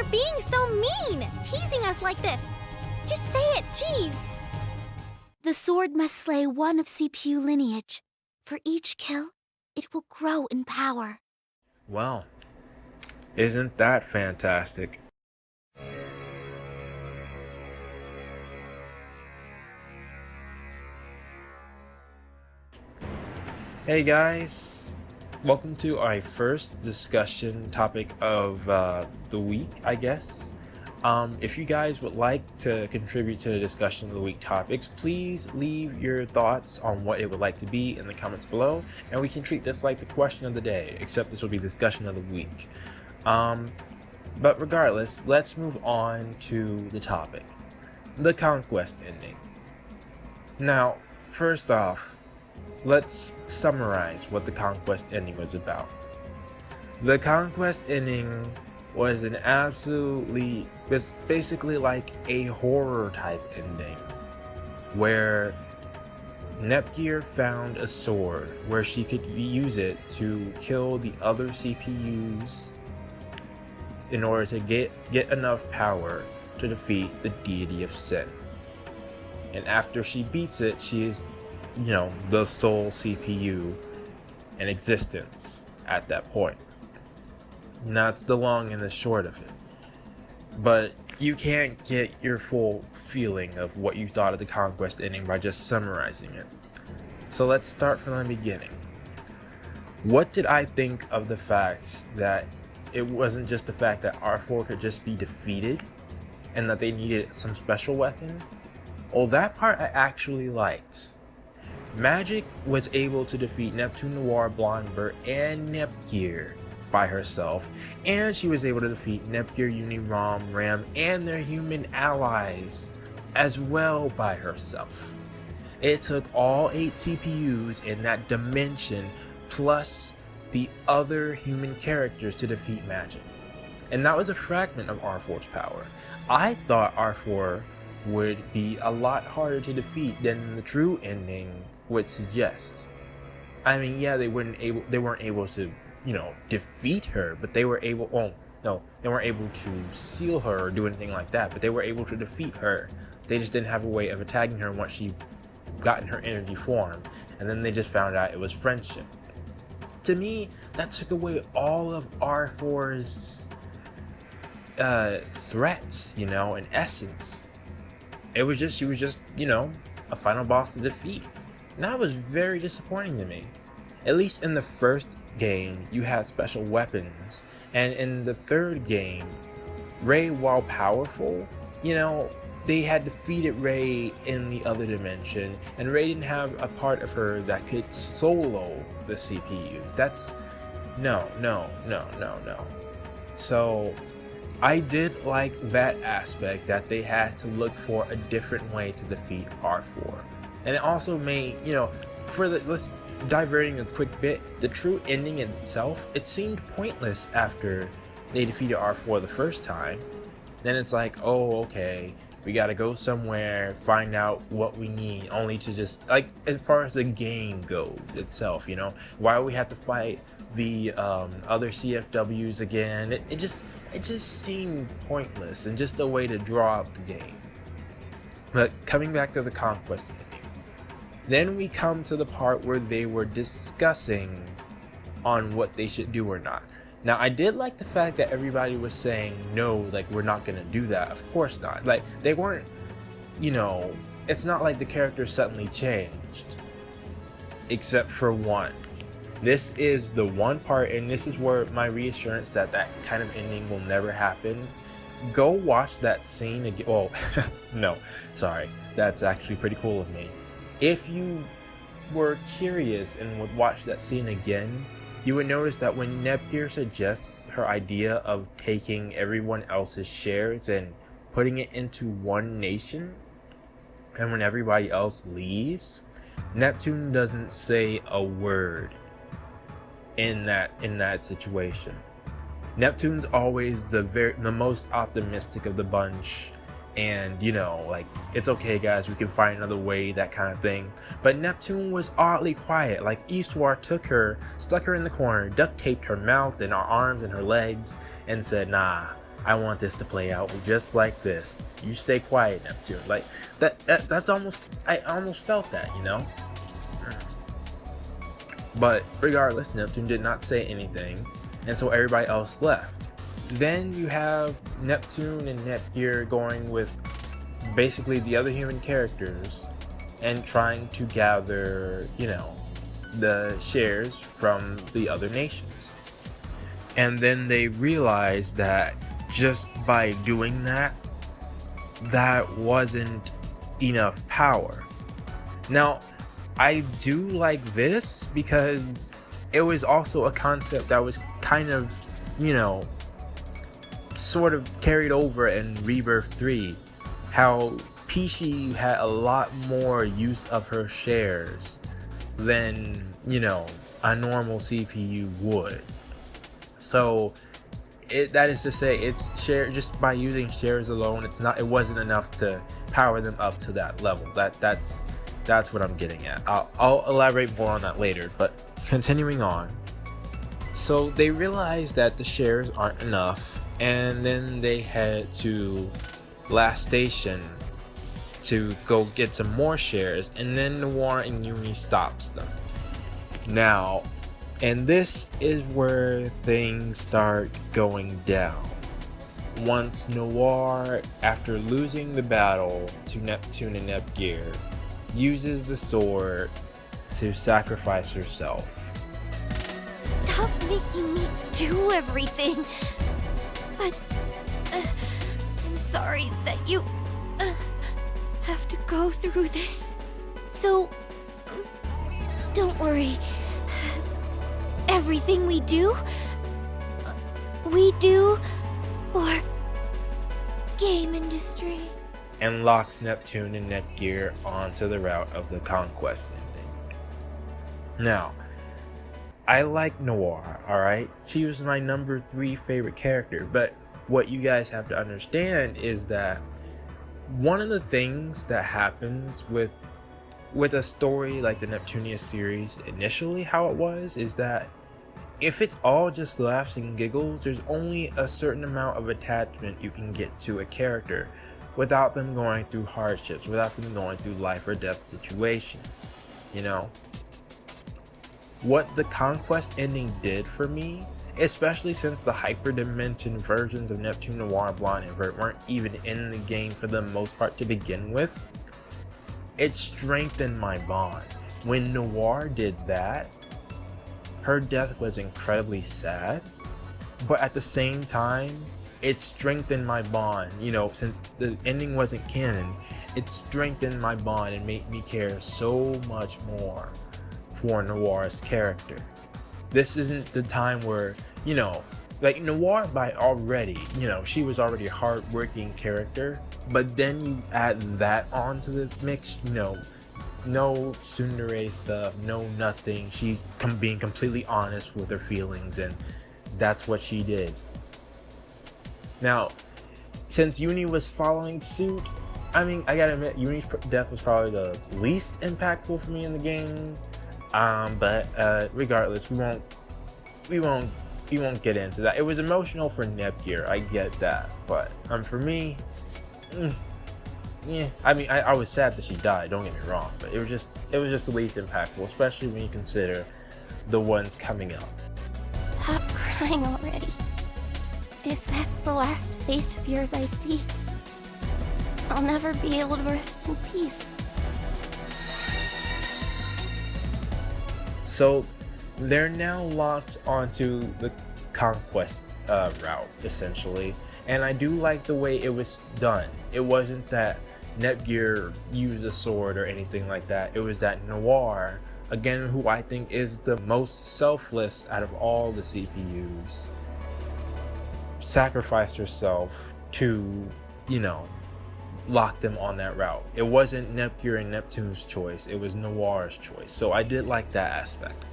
Stop being so mean! Teasing us like this! Just say it, jeez! The sword must slay one of CPU lineage. For each kill, it will grow in power. Well, isn't that fantastic? Hey guys, welcome to our first discussion topic of the week, I guess. If you guys would like to contribute to the discussion of the week topics, please leave your thoughts on what it would like to be in the comments below, and we can treat this like the question of the day, except this will be discussion of the week. But regardless, let's move on to the topic, the Conquest ending. Now, first off, let's summarize what the Conquest ending was about. The Conquest ending was basically like a horror type ending, where Nepgear found a sword where she could use it to kill the other CPUs in order to get enough power to defeat the deity of sin. And after she beats it, she is, the sole CPU in existence at that point. And that's the long and the short of it. But you can't get your full feeling of what you thought of the Conquest ending by just summarizing it. So let's start from the beginning. What did I think of the fact that it wasn't just the fact that R4 could just be defeated and that they needed some special weapon? Well, that part I actually liked. Magic was able to defeat Neptune Noir, Blondbert, and Nepgear by herself, and she was able to defeat Nepgear, Unirom, Ram, and their human allies as well by herself. It took all 8 CPUs in that dimension plus the other human characters to defeat Magic. And that was a fragment of R4's power. I thought R4 would be a lot harder to defeat than the true ending would suggest. I mean, yeah, they weren't able to, defeat her, but they were able, they weren't able to seal her or do anything like that, but they were able to defeat her. They just didn't have a way of attacking her once she got in her energy form, and then they just found out it was friendship. To me, that took away all of R4's threats, in essence. She was just, a final boss to defeat. And that was very disappointing to me. At least in the first game, you had special weapons. And in the third game, Rey, while powerful, they had defeated Rey in the other dimension. And Rey didn't have a part of her that could solo the CPUs. That's... No. So I did like that aspect, that they had to look for a different way to defeat R4. And it also made, let's diverting a quick bit, the true ending in itself, it seemed pointless after they defeated R4 the first time. Then it's like, oh, okay, we gotta go somewhere, find out what we need, only to just, like, as far as the game goes itself, why do we have to fight the other CFWs again? It just seemed pointless and just a way to draw out the game. But coming back to the Conquest ending, then we come to the part where they were discussing on what they should do or not. Now, I did like the fact that everybody was saying, no, like, we're not gonna do that. Of course not. Like, they weren't, it's not like the characters suddenly changed. Except for one. This is the one part, and this is where my reassurance that that kind of ending will never happen. Go watch that scene again. Oh, no, sorry. That's actually pretty cool of me. If you were curious and would watch that scene again, you would notice that when Nepgear suggests her idea of taking everyone else's shares and putting it into one nation, and when everybody else leaves, Neptune doesn't say a word in that situation. Neptune's always the most optimistic of the bunch, and like, it's okay guys, we can find another way, that kind of thing. But Neptune was oddly quiet. Like, Eastwar took her, stuck her in the corner, duct taped her mouth and her arms and her legs, and said, nah, I want this to play out just like this. You stay quiet, Neptune. Like that's almost, I almost felt that, you know? But regardless, Neptune did not say anything, and so everybody else left. Then you have Neptune and Netgear going with basically the other human characters and trying to gather, you know, the shares from the other nations. And then they realized that just by doing that, that wasn't enough power. Now, I do like this because it was also a concept that was kind of, you know, sort of carried over in Rebirth 3. How Pishi had a lot more use of her shares than, you know, a normal CPU would. So that is to say, it's share, just by using shares alone, it wasn't enough to power them up to that level. That's what I'm getting at. I'll elaborate more on that later, but continuing on. So they realized that the shares aren't enough, and then they head to Last Station to go get some more shares, and then Noir and Uni stops them. Now, and this is where things start going down. Once Noir, after losing the battle to Neptune and Netgear, uses the sword to sacrifice herself. Stop making me do everything. But I'm sorry that you have to go through this. So don't worry. Everything we do for game industry. And locks Neptune and Netgear onto the route of the Conquest ending. Now, I like Noir, alright? She was my number 3 favorite character, but what you guys have to understand is that one of the things that happens with a story like the Neptunia series, initially how it was, is that if it's all just laughs and giggles, there's only a certain amount of attachment you can get to a character without them going through hardships, without them going through life or death situations, you know? What the Conquest ending did for me, especially since the hyperdimension versions of Neptune, Noir, Blonde, and Vert weren't even in the game for the most part to begin with, it strengthened my bond. When Noir did that, her death was incredibly sad, but at the same time, it strengthened my bond. You know, since the ending wasn't canon, it strengthened my bond and made me care so much more for Noir's character. This isn't the time where, you know, like Noir by already, you know, she was already a hard-working character, but then you add that onto the mix, you know, no tsundere stuff, no nothing. She's being completely honest with her feelings, and that's what she did. Now, since Uni was following suit, I mean, I gotta admit, Uni's death was probably the least impactful for me in the game. But regardless, we won't get into that. It was emotional for Netgear, I get that, but for me, yeah. I mean, I was sad that she died. Don't get me wrong, but it was just the least impactful, especially when you consider the ones coming up. Stop crying already. If that's the last face of yours I see, I'll never be able to rest in peace. So they're now locked onto the Conquest route, essentially, and I do like the way it was done. It wasn't that Netgear used a sword or anything like that. It was that Noir, again, who I think is the most selfless out of all the CPUs, sacrificed herself to, you know, lock them on that route. It wasn't Netgear and Neptune's choice, it was Noir's choice. So I did like that aspect.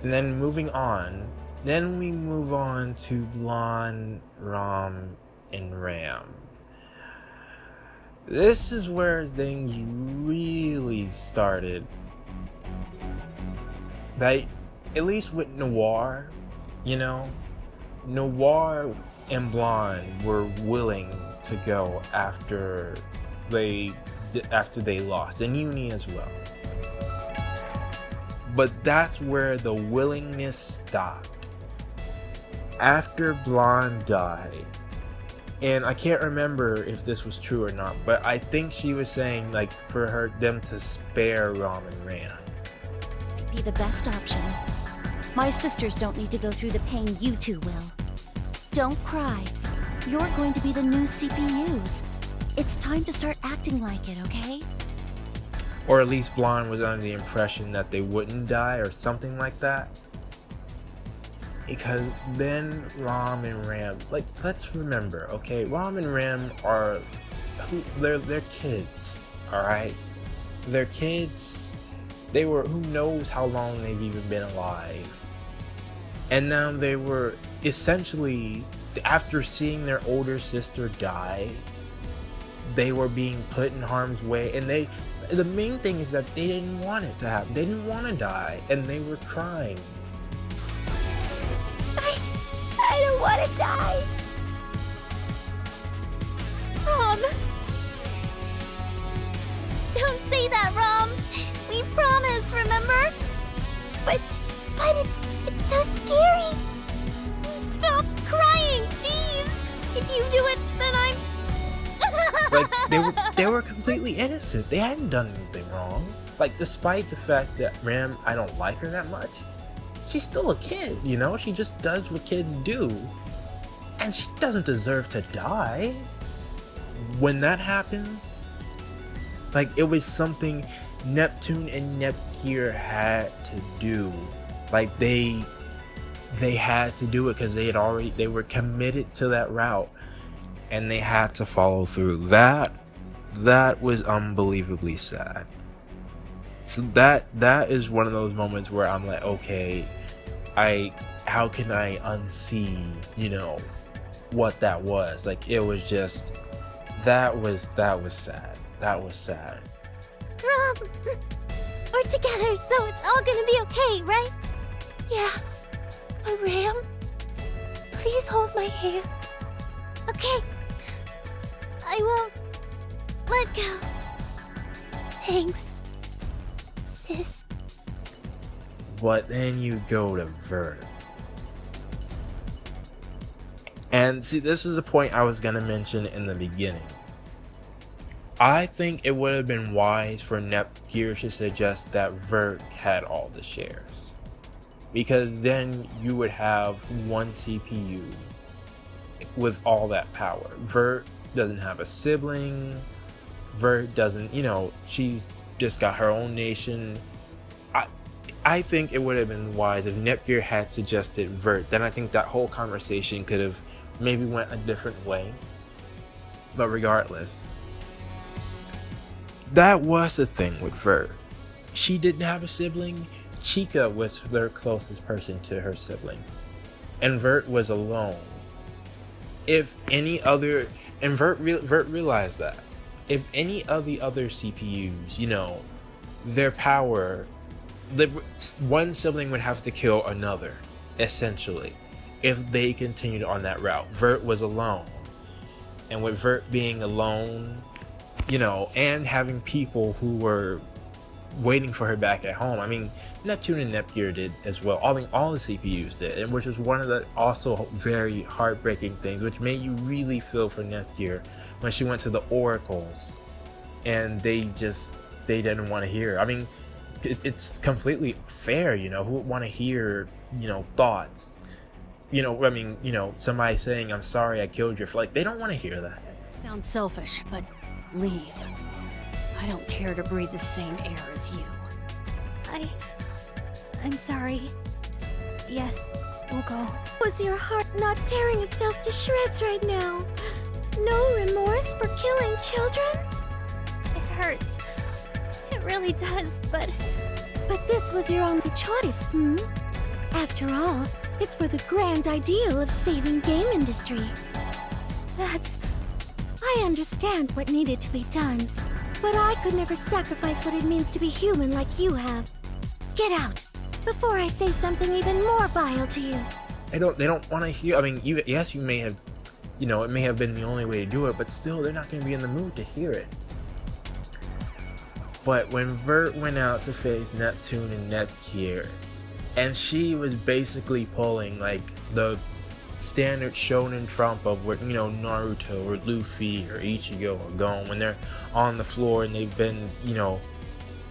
And then moving on, then we move on to Blonde, Rom, and Ram. This is where things really started. Like, at least with Noir, you know, Noir and Blonde were willing to go after they lost, and Uni as well. But that's where the willingness stopped. After Blonde died, and I can't remember if this was true or not, but I think she was saying like for them to spare Ram and Ram. It'd be the best option. My sisters don't need to go through the pain you two will. Don't cry. You're going to be the new CPUs. It's time to start acting like it, okay? Or at least Blonde was under the impression that they wouldn't die or something like that. Because then Ram and Ram, like, let's remember, okay, Ram and Ram are, they're kids, alright? They're kids, they were, who knows how long they've even been alive. And now they were essentially, after seeing their older sister die, they were being put in harm's way, and the main thing is that they didn't want it to happen. They didn't want to die, and they were crying. I don't want to die. Rom! Don't say that, Rom! We promised, remember? But it's so scary. Stop crying, jeez! If you do it, then I'm... Like, they were completely innocent. They hadn't done anything wrong. Like, despite the fact that Ram, I don't like her that much, she's still a kid, you know? She just does what kids do. And she doesn't deserve to die. When that happened, like, it was something Neptune and Nepgear had to do. Like, they had to do it because they were committed to that route. And they had to follow through. That was unbelievably sad. So that is one of those moments where I'm like, okay, how can I unsee, you know, what that was? Like, it was just, that was sad. That was sad. Rom! We're together, so it's all gonna be okay, right? Yeah. But Ram, please hold my hand. Okay. I won't let go. Thanks, sis. But then you go to Vert. And see, this is a point I was going to mention in the beginning. I think it would have been wise for Nepgear to suggest that Vert had all the shares. Because then you would have one CPU with all that power. Vert doesn't have a sibling. Vert doesn't, you know, she's just got her own nation. I think it would have been wise if Nepgear had suggested Vert. Then I think that whole conversation could have maybe went a different way. But regardless, that was the thing with Vert. She didn't have a sibling. Chica was their closest person to her sibling. And Vert was alone. If any other, and Vert realized that if any of the other CPUs, you know, their power, one sibling would have to kill another, essentially, if they continued on that route. Vert was alone, and with Vert being alone, you know, and having people who were waiting for her back at home. I mean, Neptune and Nepgear did as well. I mean, all the CPUs did, and which was one of the also very heartbreaking things, which made you really feel for Nepgear when she went to the oracles, and they didn't want to hear. I mean, it's completely fair, you know. Who would want to hear, you know, thoughts? You know, I mean, you know, somebody saying, "I'm sorry, I killed your," like, they don't want to hear that. Sounds selfish, but leave. I don't care to breathe the same air as you. I'm sorry. Yes, we'll go. Was your heart not tearing itself to shreds right now? No remorse for killing children? It hurts. It really does, but this was your only choice, hmm? After all, it's for the grand ideal of saving game industry. I understand what needed to be done, but I could never sacrifice what it means to be human like you have. Get out, before I say something even more vile to you. They don't want to hear. I mean, yes, you may have you know, it may have been the only way to do it, but still, they're not going to be in the mood to hear it. But when Vert went out to face Neptune and Netgear, and she was basically pulling like the standard shonen trump of what, you know, Naruto or Luffy or Ichigo are going when they're on the floor and they've been, you know,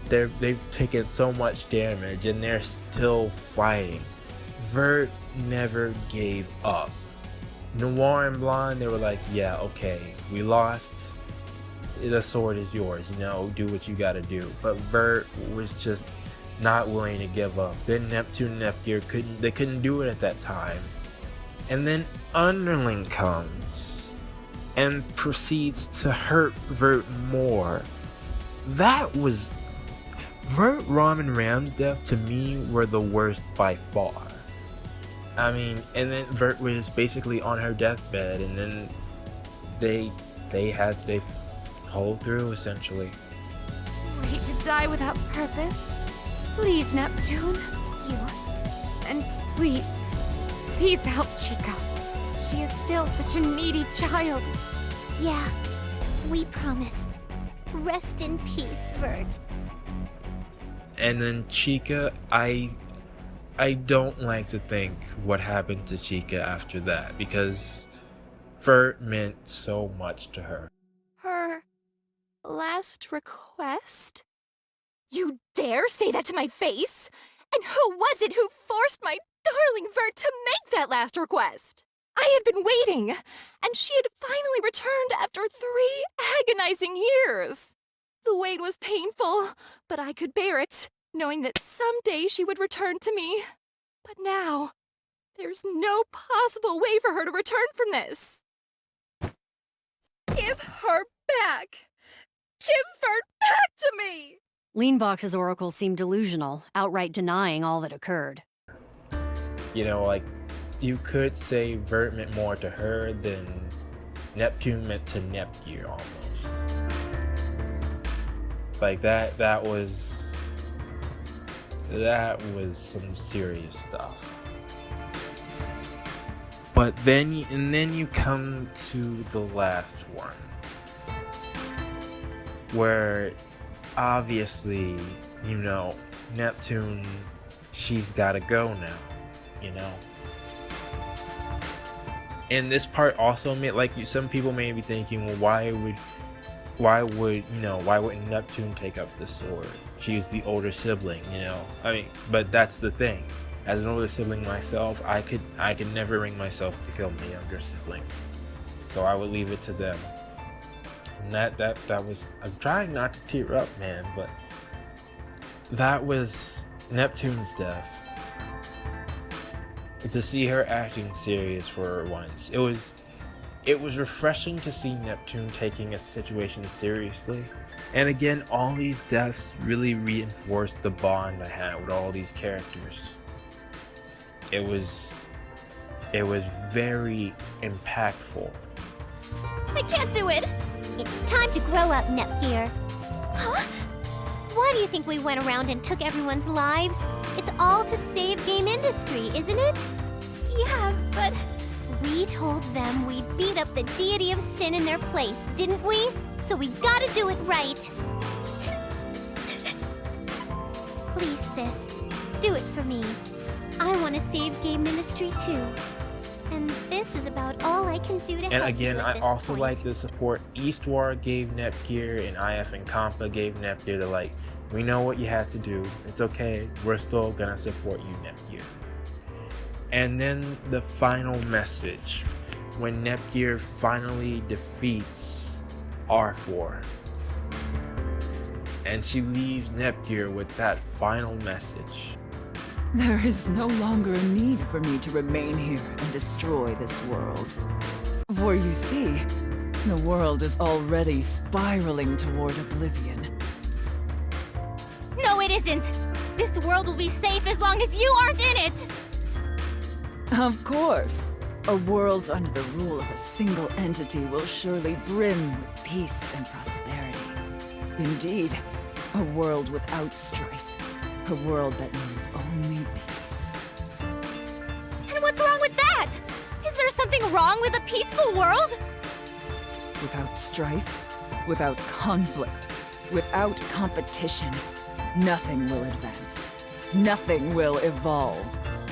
they've taken so much damage and they're still fighting. Vert never gave up. Noir and Blonde, they were like, yeah, okay, we lost. The sword is yours, you know, do what you gotta do. But Vert was just not willing to give up. Then Neptune and Netgear couldn't do it at that time. And then Underling comes and proceeds to hurt Vert more. That was Vert, Rom, and Ram's death to me were the worst by far. I mean, and then Vert was basically on her deathbed, and then they pulled through essentially. I hate to die without purpose. Please, Neptune. You. And please help Chica. She is still such a needy child. Yeah, we promise. Rest in peace, Vert. And then Chica, I don't like to think what happened to Chica after that, because Vert meant so much to her. Her last request? You dare say that to my face? And who was it who forced my darling Vert to make that last request? I had been waiting, and she had finally returned after 3 agonizing years. The wait was painful, but I could bear it, knowing that someday she would return to me. But now, there's no possible way for her to return from this. Give her back! Give Vert back to me! Leanbox's oracle seemed delusional, outright denying all that occurred. You know, like, you could say Vert meant more to her than Neptune meant to Netgear almost. Like that was some serious stuff. But then you come to the last one, where obviously, you know, Neptune, she's gotta go now, you know. And this part also made, like, some people may be thinking, well, why wouldn't Neptune take up the sword? She's the older sibling, you know. I mean, but that's the thing. As an older sibling myself, I could never bring myself to kill my younger sibling. So I would leave it to them. And that was, I'm trying not to tear up, man, but that was Neptune's death. To see her acting serious for once, it was refreshing to see Neptune taking a situation seriously. And again, all these deaths really reinforced the bond I had with all these characters. It was very impactful. I can't do it! It's time to grow up, Netgear. Huh? Why do you think we went around and took everyone's lives? It's all to save game industry, isn't it? Yeah, but... We told them we'd beat up the deity of sin in their place, didn't we? So we gotta do it right. Please, sis, do it for me. I want to save game industry too. And this is about all I can do to help. And again, you at I this also point. like the support Eastward gave Netgear, and IF and Compa gave Netgear to, like, we know what you had to do. It's okay. We're still gonna support you, Netgear. And then the final message, when Netgear finally defeats R4. And she leaves Netgear with that final message. There is no longer a need for me to remain here and destroy this world. For you see, the world is already spiraling toward oblivion. No, it isn't! This world will be safe as long as you aren't in it! Of course, a world under the rule of a single entity will surely brim with peace and prosperity. Indeed, a world without strife. A world that knows only peace. And what's wrong with that? Is there something wrong with a peaceful world? Without strife, without conflict, without competition, nothing will advance. Nothing will evolve.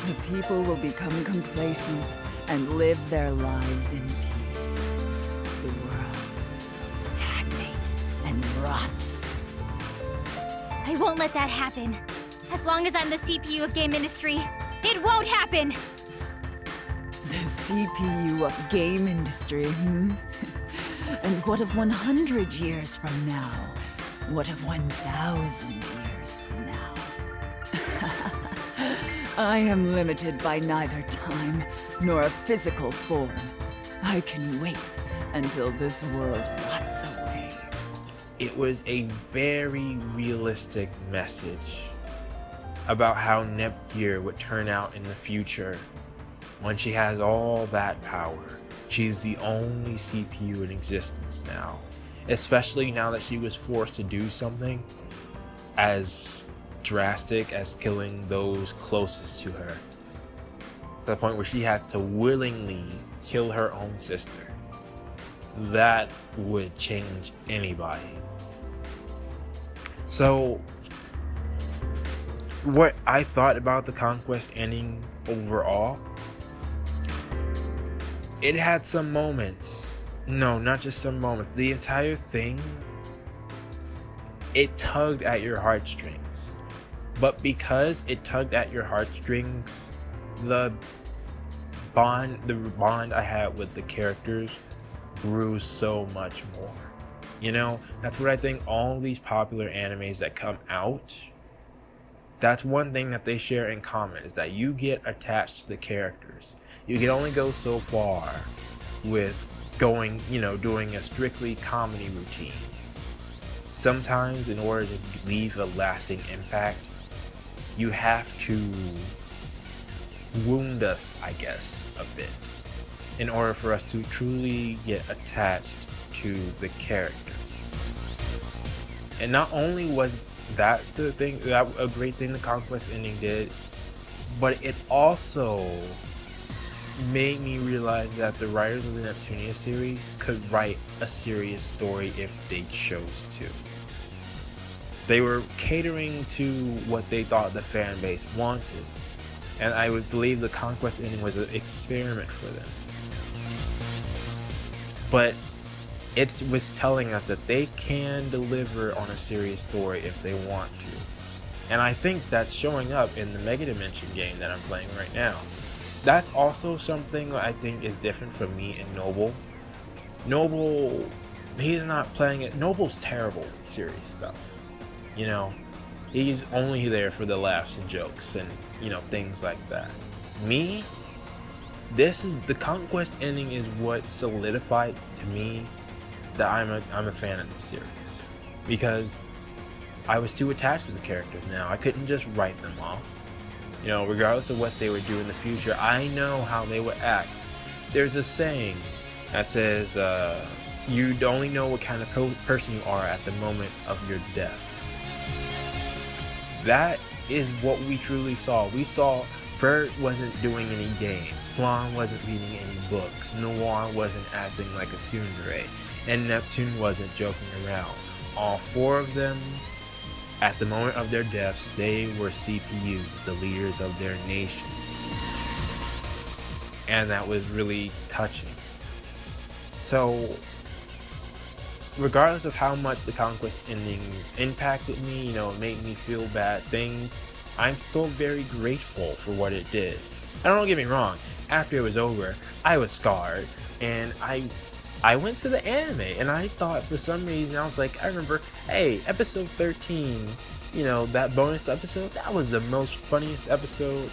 The people will become complacent and live their lives in peace. The world will stagnate and rot. I won't let that happen. As long as I'm the CPU of game industry, it won't happen! The CPU of game industry, hmm? And what of 100 years from now? What of 1,000 years from now? I am limited by neither time nor a physical form. I can wait until this world rots away. It was a very realistic message about how Nepgear would turn out in the future when she has all that power. She's the only CPU in existence now, especially now that she was forced to do something as drastic as killing those closest to her, to the point where she had to willingly kill her own sister. That would change anybody. So what I thought about the Conquest ending overall, it had some moments. No, not just some moments. The entire thing, it tugged at your heartstrings. But because it tugged at your heartstrings, the bond I had with the characters grew so much more. You know, that's what I think all these popular animes that come out, that's one thing that they share in common, is that you get attached to the characters. You can only go so far with going, doing a strictly comedy routine. Sometimes in order to leave a lasting impact, you have to wound us, I guess, a bit, in order for us to truly get attached to the characters. And not only was that the thing, that a great thing the Conquest ending did, but it also made me realize that the writers of the Neptunia series could write a serious story if they chose to. They were catering to what they thought the fan base wanted, and I would believe the Conquest ending was an experiment for them. But it was telling us that they can deliver on a serious story if they want to. And I think that's showing up in the Mega Dimension game that I'm playing right now. That's also something that I think is different from me and Noble. Noble, he's not playing it. Noble's terrible with serious stuff. He's only there for the laughs and jokes and, things like that. Me, the Conquest ending is what solidified to me that I'm a fan of the series, because I was too attached to the characters now. I couldn't just write them off. Regardless of what they would do in the future, I know how they would act. There's a saying that says, you only know what kind of person you are at the moment of your death. That is what we truly saw. We saw Vert wasn't doing any games, Blonde wasn't reading any books, Noir wasn't acting like a tsundere, and Neptune wasn't joking around. All four of them, at the moment of their deaths, they were CPUs, the leaders of their nations. And that was really touching. So, regardless of how much the Conquest ending impacted me, it made me feel bad things, I'm still very grateful for what it did. And don't get me wrong, after it was over, I was scarred, and I went to the anime, and I thought for some reason, I was like, I remember, hey, episode 13, that bonus episode, that was the most funniest episode.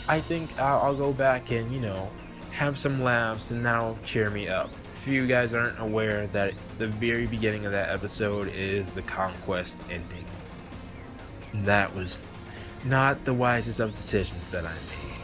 I think I'll go back and, have some laughs, and that'll cheer me up. If you guys aren't aware, that the very beginning of that episode is the Conquest ending. That was not the wisest of decisions that I made.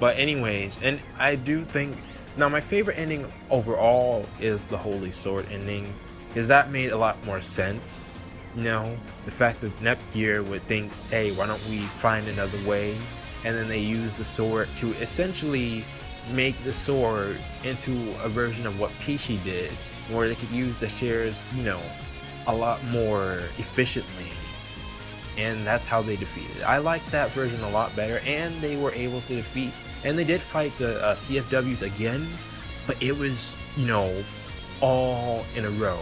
But anyways, and I do think, now my favorite ending overall is the Holy Sword ending, because that made a lot more sense. The fact that Nepgear would think, hey, why don't we find another way? And then they use the sword to essentially make the sword into a version of what Peachy did, where they could use the shares, you know, a lot more efficiently. And that's how they defeated it. I like that version a lot better, and they were able to defeat, and they did fight the CFWs again, but it was, you know, all in a row.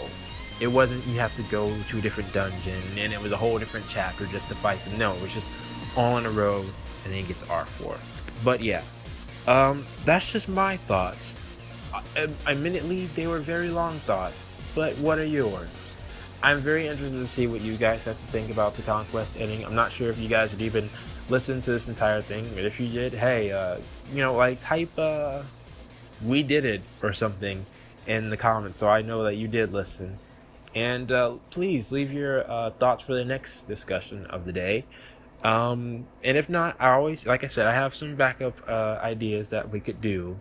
It wasn't you have to go to a different dungeon and it was a whole different chapter just to fight them. No, it was just all in a row, and then it gets R4. But yeah, that's just my thoughts. Admittedly, they were very long thoughts, but what are yours? I'm very interested to see what you guys have to think about the Conquest ending. I'm not sure if you guys would even listen to this entire thing, but if you did, hey, you know, like type we did it or something in the comments so I know that you did listen. And please leave your thoughts for the next discussion of the day. And if not, I always, like I said, I have some backup ideas that we could do.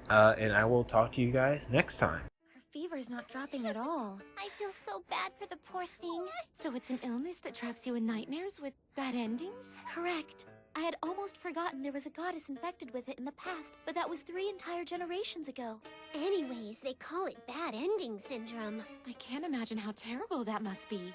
And I will talk to you guys next time. Her fever's not dropping at all. I feel so bad for the poor thing. So it's an illness that traps you in nightmares with bad endings? Correct. I had almost forgotten there was a goddess infected with it in the past, but that was 3 entire generations ago. Anyways, they call it bad ending syndrome. I can't imagine how terrible that must be.